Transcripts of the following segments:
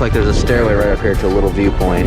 looks like there's a stairway right up here to a little viewpoint.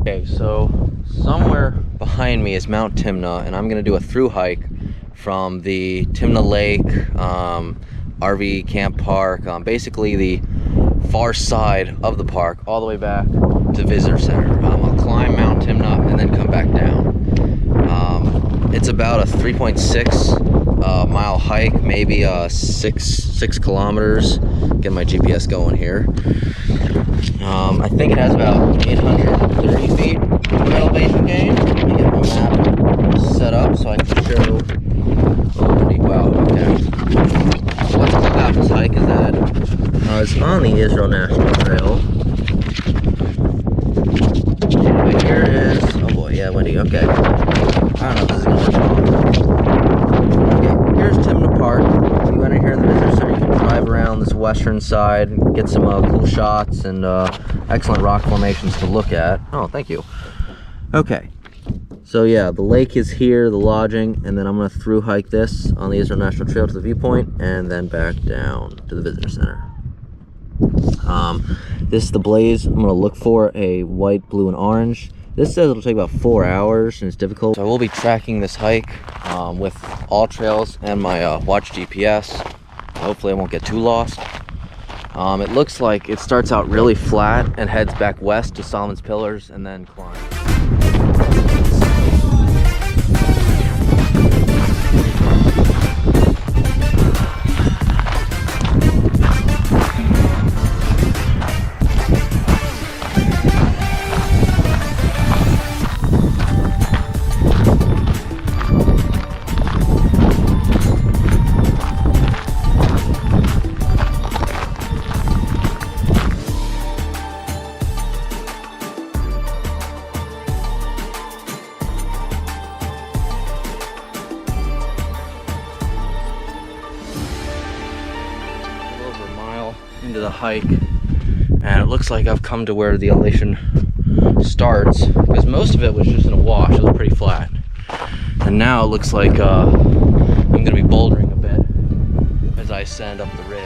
Okay, so somewhere behind me is Mount Timna, and I'm gonna do a through hike from the Timna Lake RV camp park, basically the far side of the park, all the way back to the visitor center. I'll climb Mount Timna and then come back down. It's about a 3.6 mile hike, maybe 6 kilometers. Get my GPS going here. I think it has about 830 feet of elevation gain. Let me get my map set up so I can show. Oh, pretty wow. Okay. So what's cool about this hike is that it's on the Israel National Trail. But here is. Oh boy, yeah, windy. Okay. I don't know if this is gonna work. Okay, here's Timna Park. So you enter here in the visitor center. You can drive around this western side and get some cool shots and excellent rock formations to look at. Oh, thank you. Okay, so yeah, the lake is here, the lodging, and then I'm gonna through hike this on the Israel National Trail to the viewpoint and then back down to the visitor center. This is the blaze. I'm gonna look for a white, blue, and orange. This says it'll take about 4 hours and it's difficult. So I will be tracking this hike with all trails and my watch GPS. Hopefully I won't get too lost. It looks like it starts out really flat and heads back west to Solomon's Pillars and then climbs. Into the hike, and it looks like I've come to where the elevation starts, because most of it was just in a wash. It was pretty flat, and now it looks like I'm going to be bouldering a bit as I ascend up the ridge.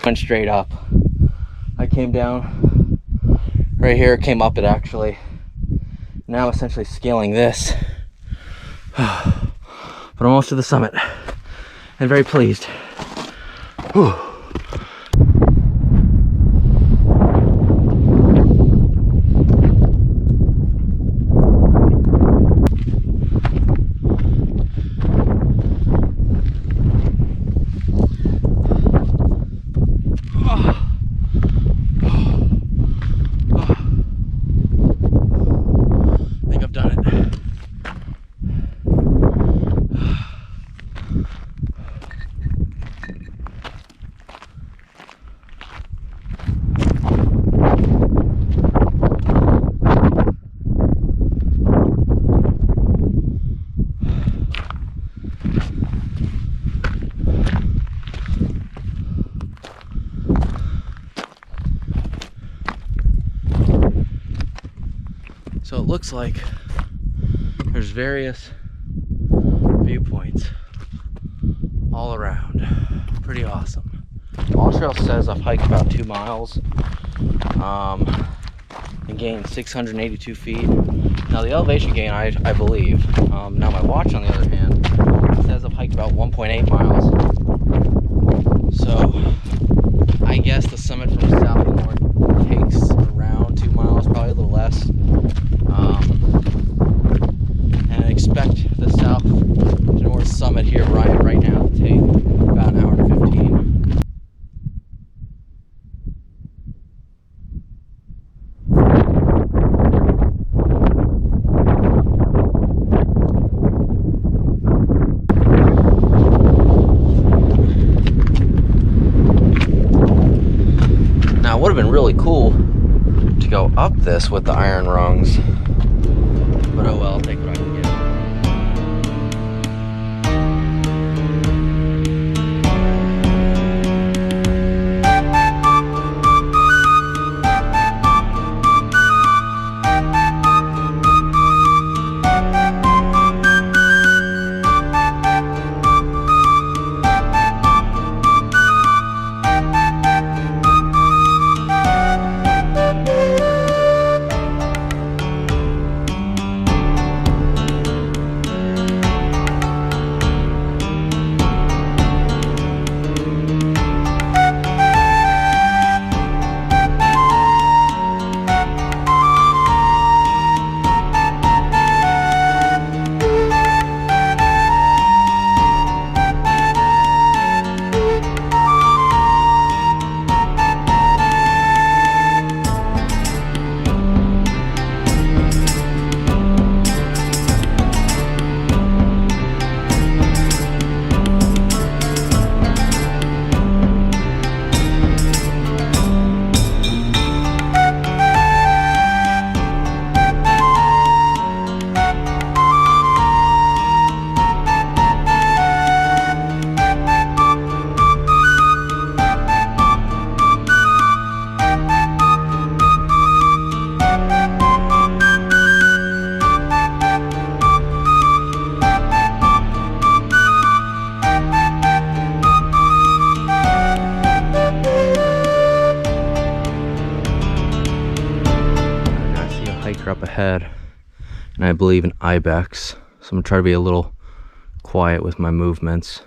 Went straight up. I came down right here, came up it actually. Now I'm essentially scaling this. But I'm almost to the summit and very pleased. Whew. So it looks like there's various viewpoints all around. Pretty awesome. All Trail says I've hiked about 2 miles and gained 682 feet. Now the elevation gain, I believe. Now my watch, on the other hand, says I've hiked about 1.8 miles. So I guess the summit from south to north takes around 2 miles, probably a little less. And I expect the south to north summit here right now to take about an hour and 15. Now it would have been really cool to go up this with the iron rungs, but oh well, I'll take what I can get. Up ahead, and I believe an ibex, so I'm gonna try to be a little quiet with my movements.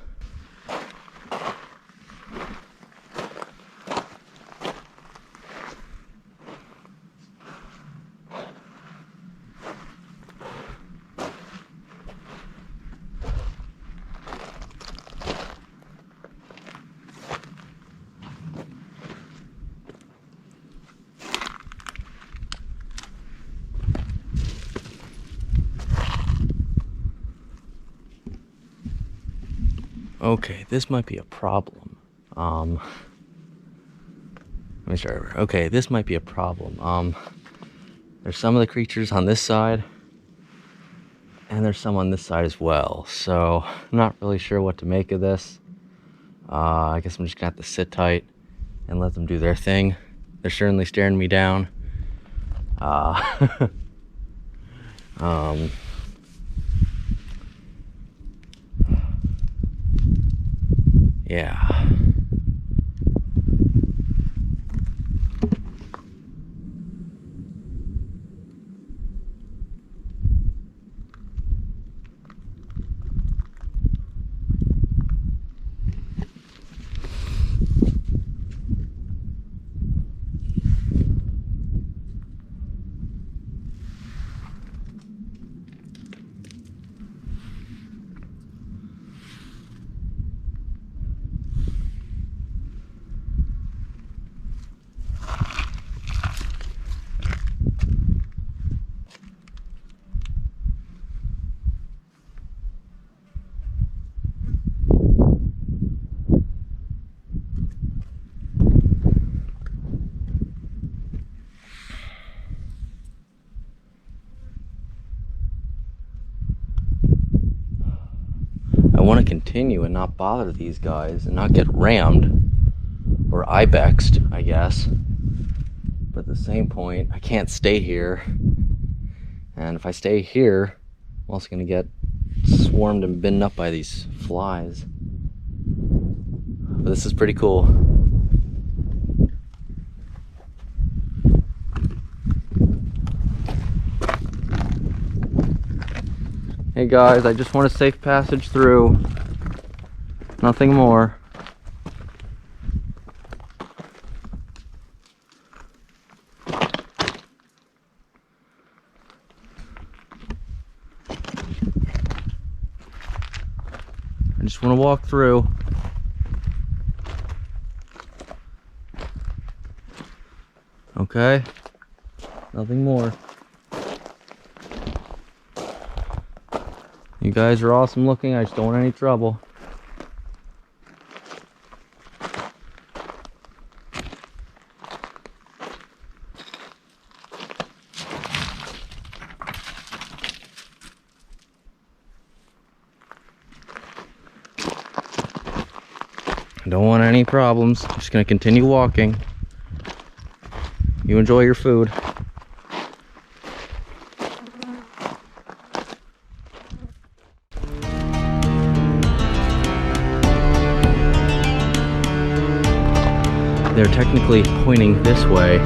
Okay, this might be a problem. Let me start over. Okay, this might be a problem. There's some of the creatures on this side, and there's some on this side as well. So I'm not really sure what to make of this. I guess I'm just gonna have to sit tight and let them do their thing. They're certainly staring me down. Yeah. I want to continue and not bother these guys and not get rammed or ibexed, I guess. But at the same point, I can't stay here. And if I stay here, I'm also going to get swarmed and bitten up by these flies. But this is pretty cool. Hey guys, I just want a safe passage through. Nothing more. I just want to walk through. Okay, nothing more. You guys are awesome looking, I just don't want any trouble. Don't want any problems. I'm just gonna continue walking. You enjoy your food. They're technically pointing this way.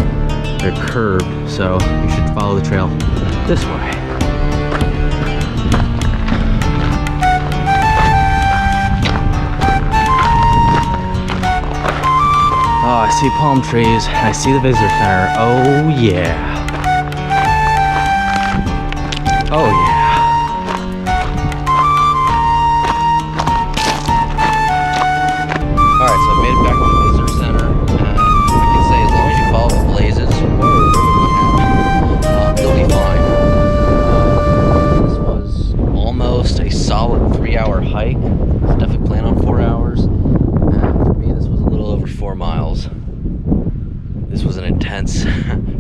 They're curved, so you should follow the trail this way. Oh, I see palm trees, and I see the visitor center. Oh yeah. Oh yeah. Alright, so I made it back to the visitor center, and I can say as long as you follow the blazes, you'll be fine. This was almost a solid 3-hour hike. I was definitely planning on 4 hours. For me, this was a little over 4 miles. This was an intense,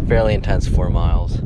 fairly intense 4 miles.